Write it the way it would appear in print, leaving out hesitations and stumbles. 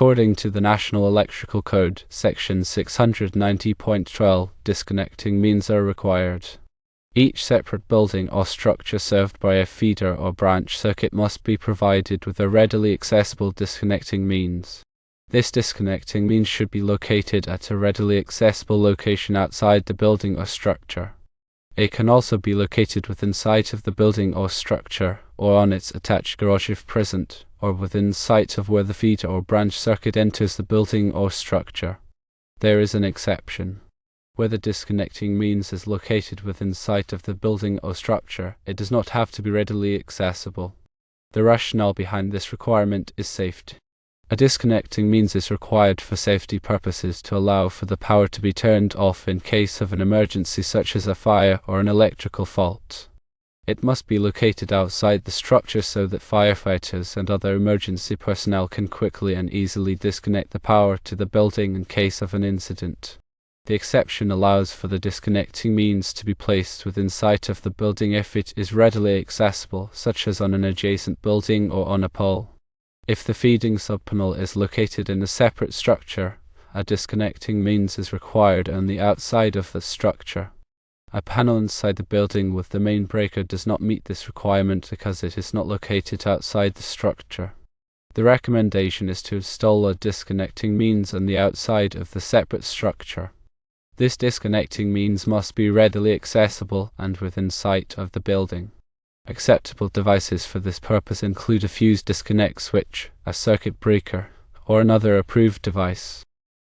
According to the National Electrical Code, Section 690.12, disconnecting means are required. Each separate building or structure served by a feeder or branch circuit must be provided with a readily accessible disconnecting means. This disconnecting means should be located at a readily accessible location outside the building or structure. It can also be located within sight of the building or structure, or on its attached garage if present, or within sight of where the feeder or branch circuit enters the building or structure. There is an exception. Where the disconnecting means is located within sight of the building or structure, it does not have to be readily accessible. The rationale behind this requirement is safety. A disconnecting means is required for safety purposes to allow for the power to be turned off in case of an emergency such as a fire or an electrical fault. It must be located outside the structure so that firefighters and other emergency personnel can quickly and easily disconnect the power to the building in case of an incident. The exception allows for the disconnecting means to be placed within sight of the building if it is readily accessible, such as on an adjacent building or on a pole. If the feeding subpanel is located in a separate structure, a disconnecting means is required on the outside of the structure. A panel inside the building with the main breaker does not meet this requirement because it is not located outside the structure. The recommendation is to install a disconnecting means on the outside of the separate structure. This disconnecting means must be readily accessible and within sight of the building. Acceptable devices for this purpose include a fuse disconnect switch, a circuit breaker, or another approved device.